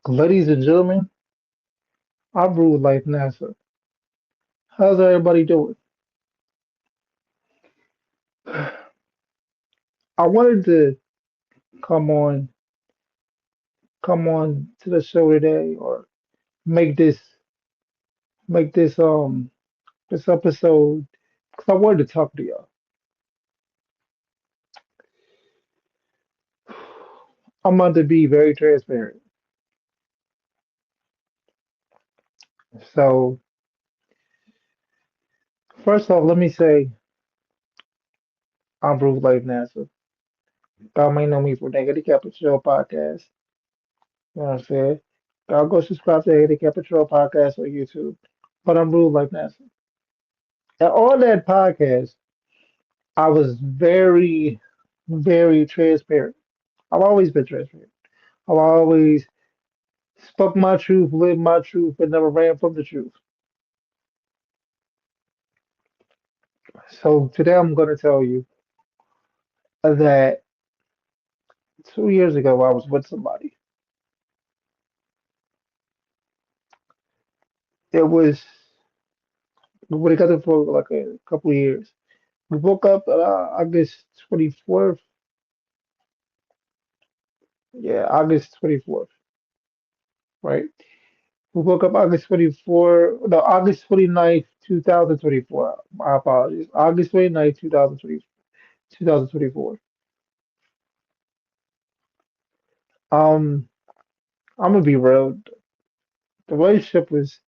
Ladies and gentlemen, I'm Rudelife NASA. How's everybody doing? I wanted to come on come on to the show today or make this make this episode because I wanted to talk to y'all. I'm about to be very transparent. So first off, let me say I'm Rudelife NASA. Y'all may know me from Negative Patrol Podcast. You know what I'm saying? Y'all go subscribe to Negative Patrol Podcast on YouTube. But I'm Rudelife NASA. And on that podcast, I was very transparent. I've always been transparent. I've always spoke my truth, lived my truth, and never ran from the truth. So today I'm going to tell you that 2 years ago I was with somebody. It was we got together for like a couple of years. We broke up August 24th. Yeah, August 24th, right? We woke up August 24th, no, August 29th, 2024. My apologies. August 29th, 2024. Um, I'm gonna be real. The relationship was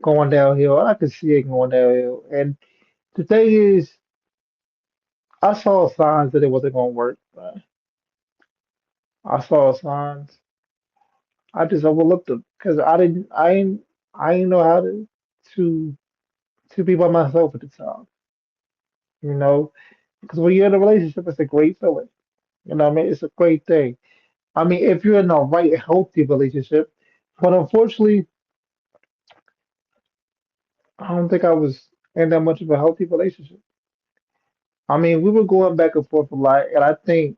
going downhill. I could see it going downhill. And the thing is, I saw signs that it wasn't gonna work. I saw signs. I just overlooked them because I didn't know how to to be by myself at the time. You know, because when you're in a relationship, it's a great feeling. You know what I mean? It's a great thing. I mean, if you're in a right, healthy relationship, but unfortunately, I don't think I was in that much of a healthy relationship. I mean, we were going back and forth a lot, and I think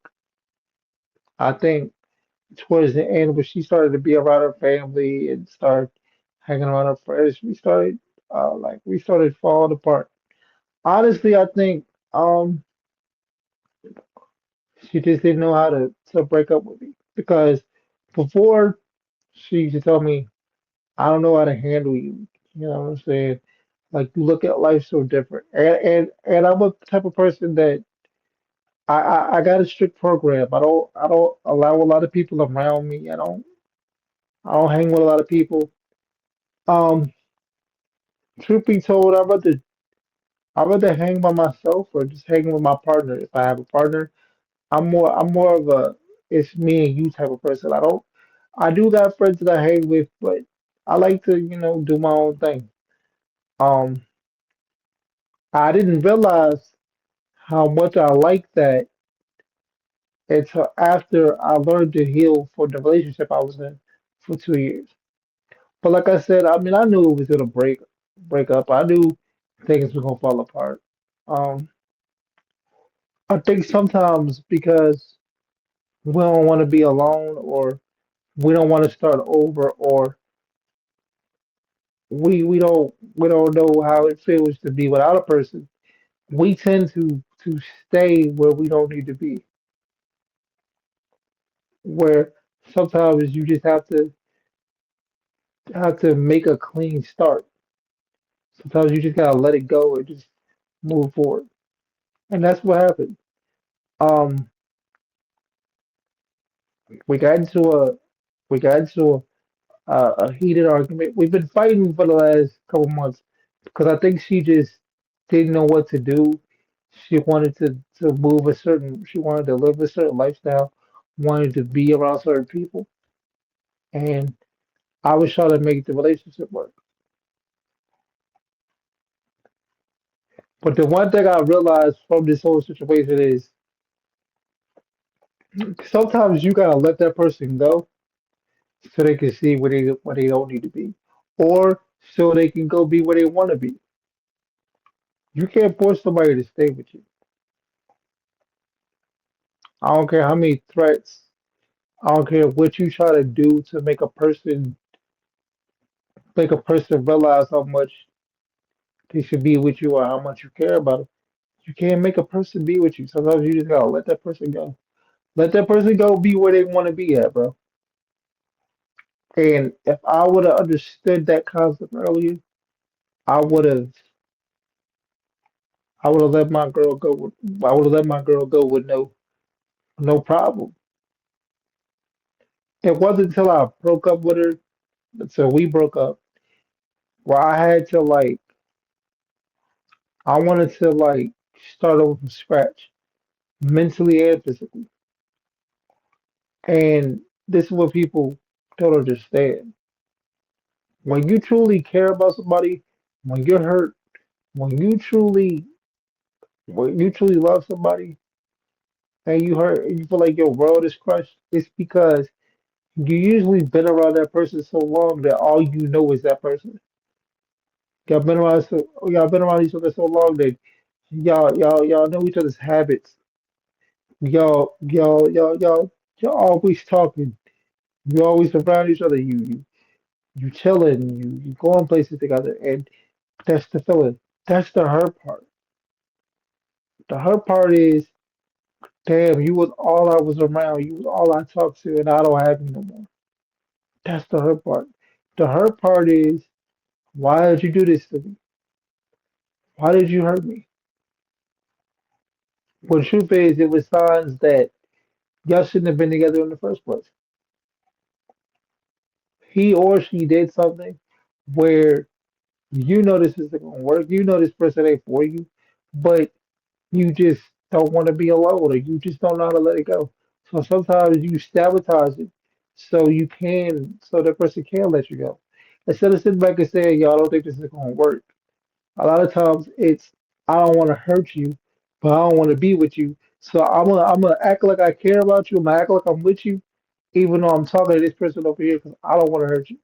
towards the end, when she started to be around her family and start hanging around her friends, we started falling apart. Honestly, I think she just didn't know how to break up with me because before she used to tell me, I don't know how to handle you. You know what I'm saying? Like you look at life so different. And I'm a type of person that I got a strict program. I don't allow a lot of people around me. I don't hang with a lot of people. Um, truth be told, I'd rather hang by myself or just hang with my partner. If I have a partner, I'm more of a it's me and you type of person. I do got friends that I hang with, but I like to, do my own thing. Um, I didn't realize how much I like that until after I learned to heal for the relationship I was in for 2 years. But like I said, I mean, I knew it was gonna break up. I knew things were gonna fall apart. Um, I think sometimes because we don't want to be alone, or we don't want to start over, or we don't know how it feels to be without a person. We tend to stay where we don't need to be. Where sometimes you just have to make a clean start. Sometimes you just gotta let it go and just move forward. And that's what happened. Um, we got into a we got into a heated argument. We've been fighting for the last couple months because I think she just didn't know what to do. She wanted to move she wanted to live a certain lifestyle, wanted to be around certain people, and I was trying to make the relationship work. But the one thing I realized from this whole situation is sometimes you gotta let that person go so they can see where they don't need to be, or so they can go be where they want to be. You can't force somebody to stay with you. I don't care how many threats. I don't care what you try to do to make a person realize how much they should be with you or how much you care about them. You can't make a person be with you. Sometimes you just gotta let that person go. Let that person go be where they want to be at, bro. And if I would have understood that concept earlier, I would have I would have let my girl go with I would have let my girl go with no problem. It wasn't until I broke up with her, until we broke up, where I had to I wanted to start over from scratch, mentally and physically. And this is what people don't understand. When you truly care about somebody, when you're hurt, when you truly when you truly love somebody and you hurt and you feel like your world is crushed, it's because you usually been around that person so long that all you know is that person. Y'all been around each other so long that y'all know each other's habits. Y'all always talking. You always around each other. You chilling. You going places together, and that's the feeling. That's the hurt part. The hurt part is, damn, you was all I was around. You was all I talked to, and I don't have you no more. That's the hurt part. The hurt part is, why did you do this to me? Why did you hurt me? Well, the truth is, it was signs that y'all shouldn't have been together in the first place. He or she did something where you know this isn't gonna work. You know this person ain't for you, but you just don't want to be alone, or you just don't know how to let it go. So sometimes you sabotage it so that person can let you go. Instead of sitting back and saying, "Yo, I don't think this is gonna work." A lot of times it's, I don't want to hurt you, but I don't want to be with you. So I'm gonna act like I care about you. I'm gonna act like I'm with you, even though I'm talking to this person over here because I don't want to hurt you.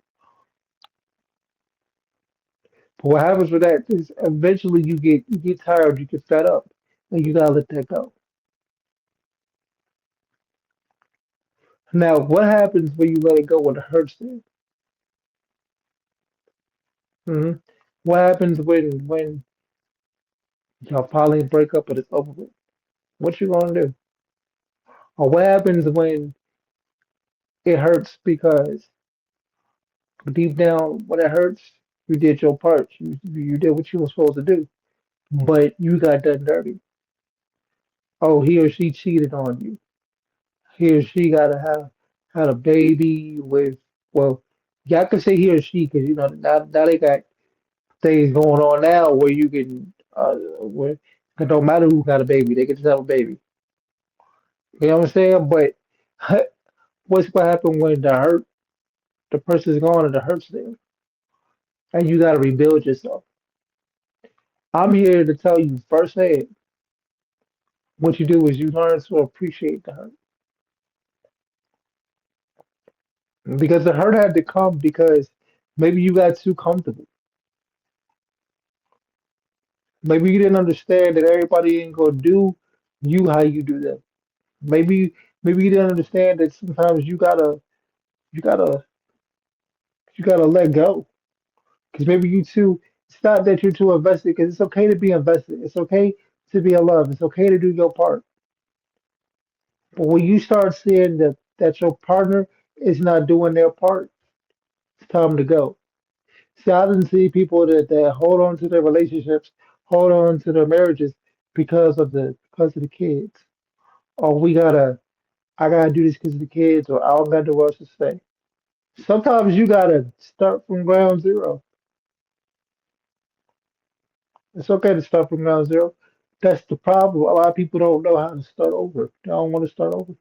But what happens with that is eventually you get tired, you get fed up, and you gotta let that go. Now, what happens when you let it go when it hurts them? hmm What happens when y'all finally break up and it's over with? What you gonna do? Or what happens when it hurts because deep down, when it hurts, you did your part. You did what you were supposed to do, but you got done dirty. Oh, he or she cheated on you. He or she gotta have had a baby with. Well, y'all can say he or she because now they got things going on now where you can where it don't matter who got a baby, they can just have a baby. You know what I'm saying? But what's gonna happen when the person's gone and the hurt's there, and you gotta rebuild yourself. I'm here to tell you firsthand. What you do is you learn to appreciate the hurt because the hurt had to come because maybe you got too comfortable. Maybe you didn't understand that everybody ain't gonna do you how you do them. Maybe maybe you didn't understand that sometimes you gotta you gotta let go because maybe you too. It's not that you're too invested because it's okay to be invested. It's okay to be in love. It's okay to do your part. But when you start seeing that your partner is not doing their part, it's time to go. See, I didn't see people that hold on to their relationships, hold on to their marriages because of the kids. Or I gotta do this because of the kids, or I don't got nowhere else to stay. Sometimes you gotta start from ground zero. It's okay to start from ground zero. That's the problem. A lot of people don't know how to start over. They don't want to start over.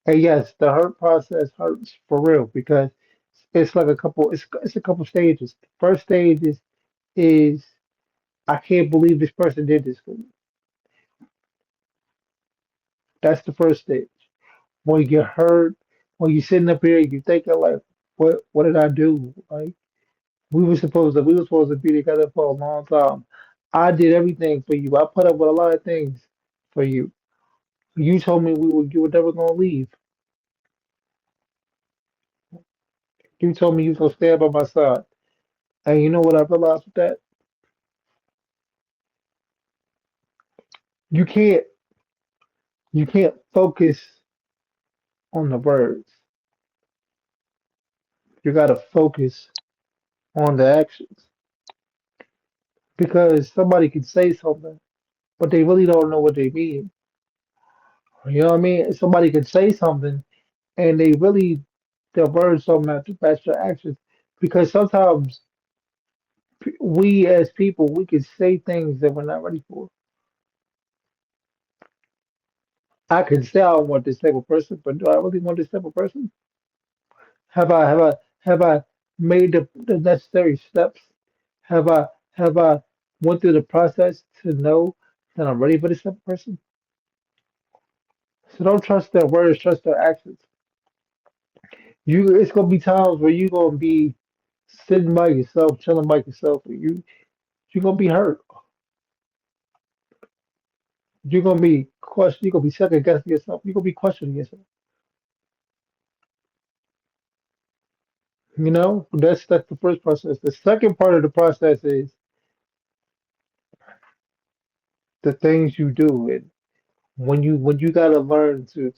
And yes, the hurt process hurts for real because it's like it's a couple stages. The first stage is I can't believe this person did this for me. That's the first stage. When you get hurt, when you're sitting up here, you thinking like, what did I do? Like we were supposed to be together for a long time. I did everything for you. I put up with a lot of things for you. You told me you were never gonna leave. You told me you was gonna stand by my side. And you know what I realized with that? You can't you can't focus on the words. You gotta focus on the actions. Because somebody can say something, but they really don't know what they mean. You know what I mean? Somebody can say something and they really their words don't match their actions. Because sometimes we as people we can say things that we're not ready for. I can say I want this type of person, but do I really want this type of person? Have I made the necessary steps? Have I went through the process to know that I'm ready for this type of person? So don't trust their words, trust their actions. It's gonna be times where you're gonna be sitting by yourself, chilling by yourself, and you're gonna be hurt. You're gonna be second guessing yourself. You're gonna be questioning yourself. You know, that's the first process. The second part of the process is the things you do, and when you gotta learn to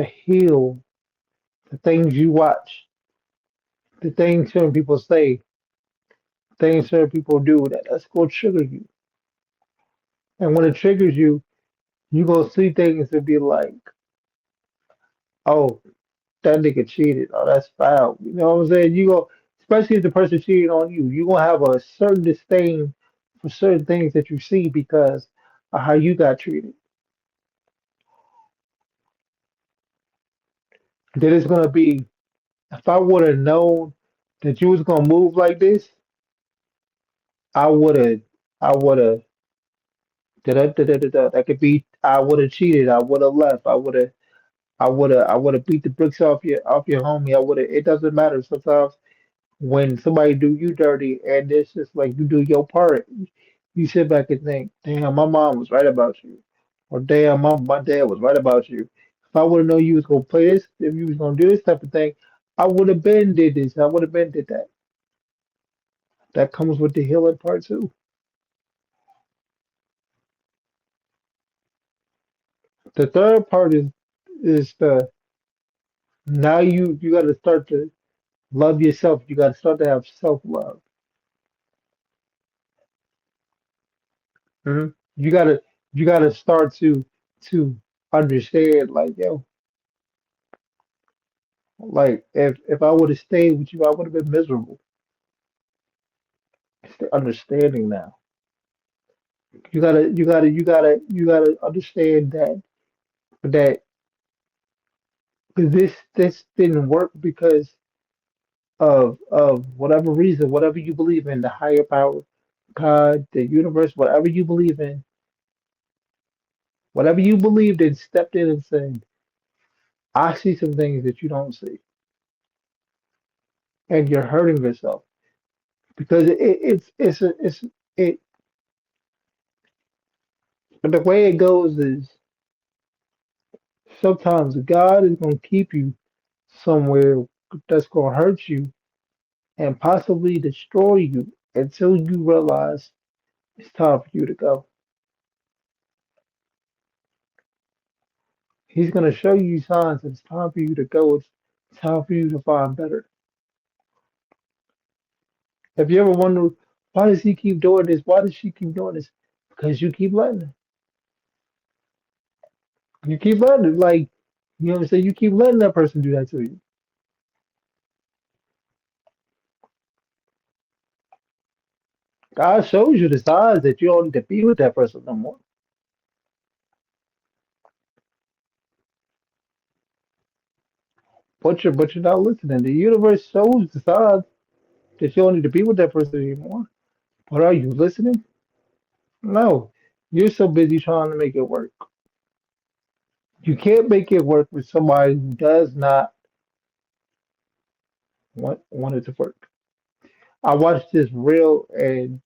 heal the things you watch, the things certain people say, things certain people do. That's gonna trigger you, and when it triggers you, you gonna see things and be like, oh, that nigga cheated. Oh, that's foul. You know what I'm saying? You go, especially if the person cheated on you, you gonna have a certain disdain for certain things that you see because of how you got treated. Then it's gonna be if I would have known that you was gonna move like this, I would have, I would have, that could be, I would have cheated. I would have left. I would have beat the bricks off your homie. I would have. It doesn't matter. Sometimes when somebody do you dirty and it's just like you do your part, you sit back and think, damn, my mom was right about you, or damn, my dad was right about you. If I would have known you was gonna play this, if you was gonna do this type of thing, I would have been did this. I would have been did that. That comes with the healing part too. The third part is the now you got to start to love yourself. You got to start to have self love. You got to start to understand like yo, like if I would have stayed with you, I would have been miserable. It's the understanding now. You gotta understand that this didn't work because of whatever reason, whatever you believe in, the higher power, God, the universe, whatever you believe in, whatever you believed in, stepped in and said, I see some things that you don't see, and you're hurting yourself because it's it. But the way it goes is sometimes God is going to keep you somewhere that's going to hurt you and possibly destroy you until you realize it's time for you to go. He's going to show you signs that it's time for you to go. It's time for you to find better. Have you ever wondered why does he keep doing this? Why does she keep doing this? Because you keep letting her. You keep letting her. Like, you know what I'm saying? You keep letting that person do that to you. God shows you the signs that you don't need to be with that person no more. But you're not listening. The universe shows the signs that you don't need to be with that person anymore. But are you listening? No. You're so busy trying to make it work. You can't make it work with somebody who does not want it to work. I watched this reel and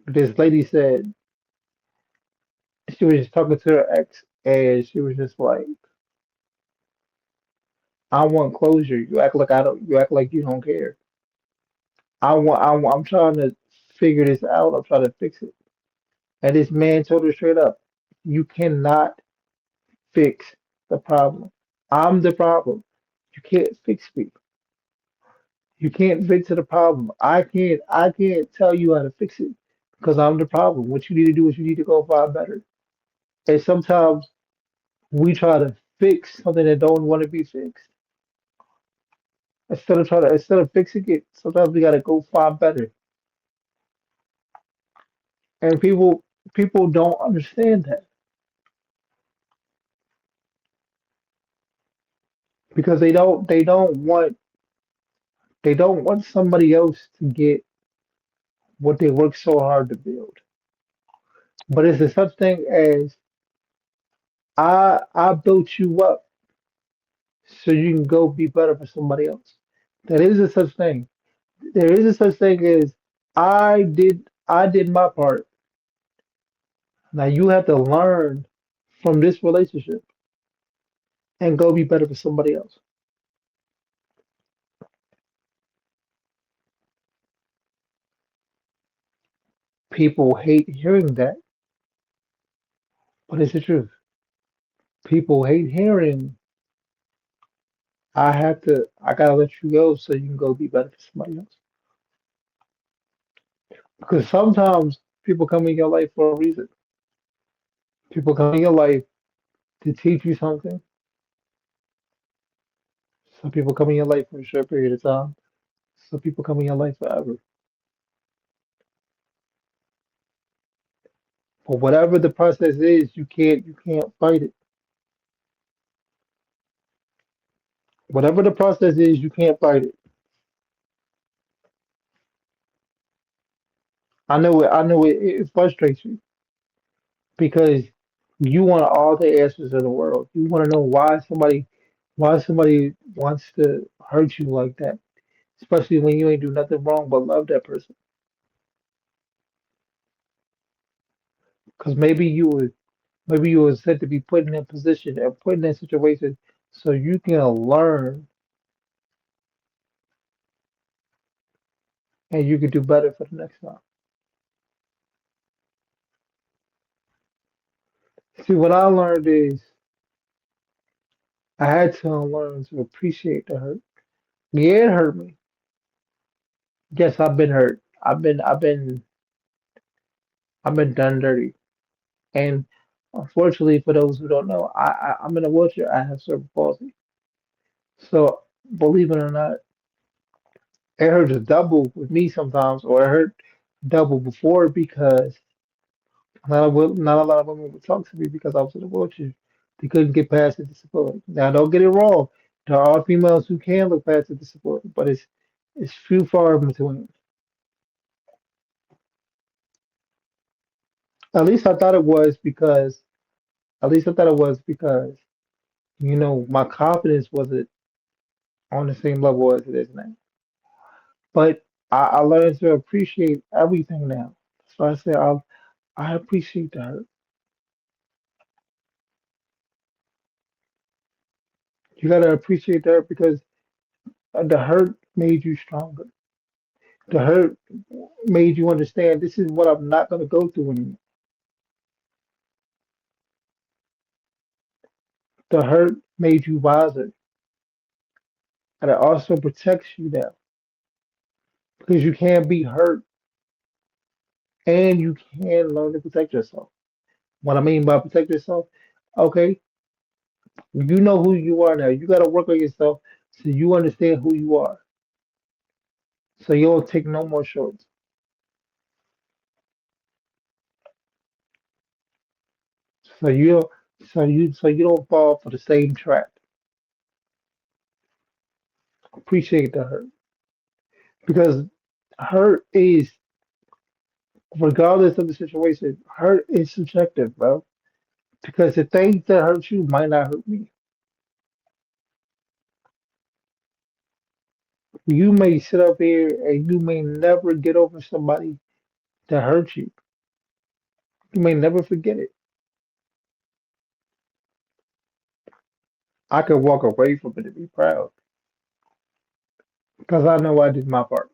this lady said She was just talking to her ex, and she was just like, "I want closure. You act like I don't. You act like you don't care. I'm trying to figure this out. I'm trying to fix it." And this man told her straight up, "You cannot fix the problem. I'm the problem. You can't fix me. You can't fix the problem. I can't tell you how to fix it because I'm the problem. What you need to do is you need to go find better." And sometimes we try to fix something that don't want to be fixed. Instead of fixing it, sometimes we gotta go find better. And people don't understand that because they don't want somebody else to get what they work so hard to build. But it's a such thing as I built you up so you can go be better for somebody else. There is a such thing. There is a such thing as I did my part. Now you have to learn from this relationship and go be better for somebody else. People hate hearing that, but it's the truth. People hate hearing I gotta let you go so you can go be better for somebody else. Because sometimes people come in your life for a reason. People come in your life to teach you something. Some people come in your life for a short period of time. Some people come in your life forever. But whatever the process is, you can't fight it. Whatever the process is, you can't fight it. I know it frustrates you because you want all the answers in the world. You want to know why somebody wants to hurt you like that, especially when you ain't do nothing wrong but love that person. Because maybe you were said to be put in that position and put in that situation so you can learn and you can do better for the next time. See, what I learned is I had to learn to appreciate the hurt. Yeah, it hurt me. Yes, I've been hurt. I've been done dirty. And unfortunately, for those who don't know, I'm in a wheelchair. I have cerebral palsy. So believe it or not, it hurts double with me sometimes, or it hurt double before because not a lot of women would talk to me because I was in a wheelchair. They couldn't get past the disability. Now, don't get it wrong. There are females who can look past the disability, but it's few far in between. At least I thought it was because at least I thought it was because my confidence wasn't on the same level as it is now. But I learned to appreciate everything now. So I say I appreciate the hurt. You gotta appreciate the hurt because the hurt made you stronger. The hurt made you understand this is what I'm not gonna go through anymore. The hurt made you wiser, and it also protects you now because you can't be hurt and you can learn to protect yourself. What I mean by protect yourself, okay, you know who you are now. You gotta work on yourself so you understand who you are. So you don't take no more shorts. So you don't fall for the same trap. Appreciate the hurt because hurt is regardless of the situation, hurt is subjective, bro. Because the things that hurt you might not hurt me. You may sit up here and you may never get over somebody that hurt you. You may never forget it. I could walk away from it and be proud because I know I did my part.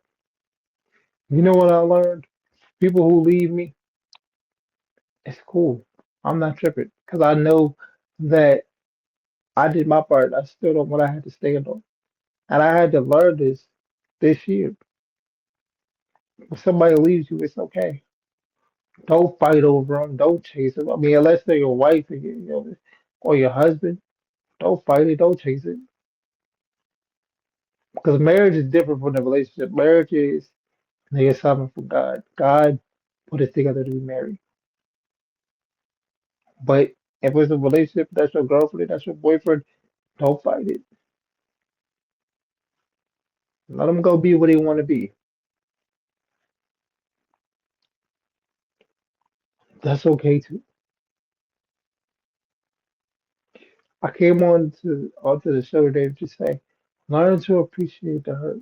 You know what I learned? People who leave me, it's cool. I'm not tripping because I know that I did my part. I stood on what I had to stand on. And I had to learn this year. When somebody leaves you, it's okay. Don't fight over them. Don't chase them. I mean, unless they're your wife and or your husband, don't fight it. Don't chase it. Because marriage is different from the relationship. Marriage is the assignment from God. God put us together to be married. But if it's a relationship, that's your girlfriend, that's your boyfriend, don't fight it. Let them go be what they want to be. That's okay too. I came onto the show today to just say, learn to appreciate the hurt.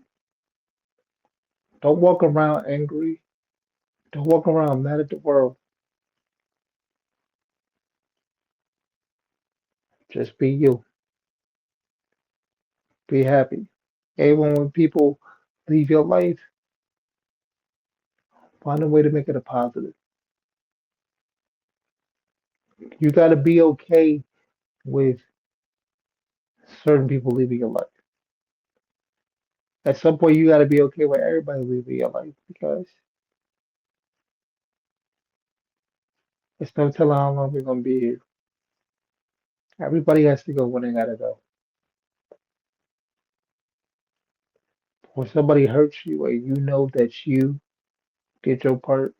Don't walk around angry. Don't walk around mad at the world. Just be you. Be happy. Even when people leave your life, find a way to make it a positive. You got to be okay with certain people leaving your life. At some point, you got to be okay with everybody leaving your life because it's no telling how long we're going to be here. Everybody has to go when they got to go. When somebody hurts you and you know that you did your part,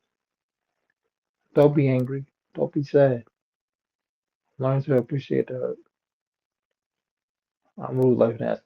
don't be angry. Don't be sad. Learn to appreciate the hurt. I'm Rudelife.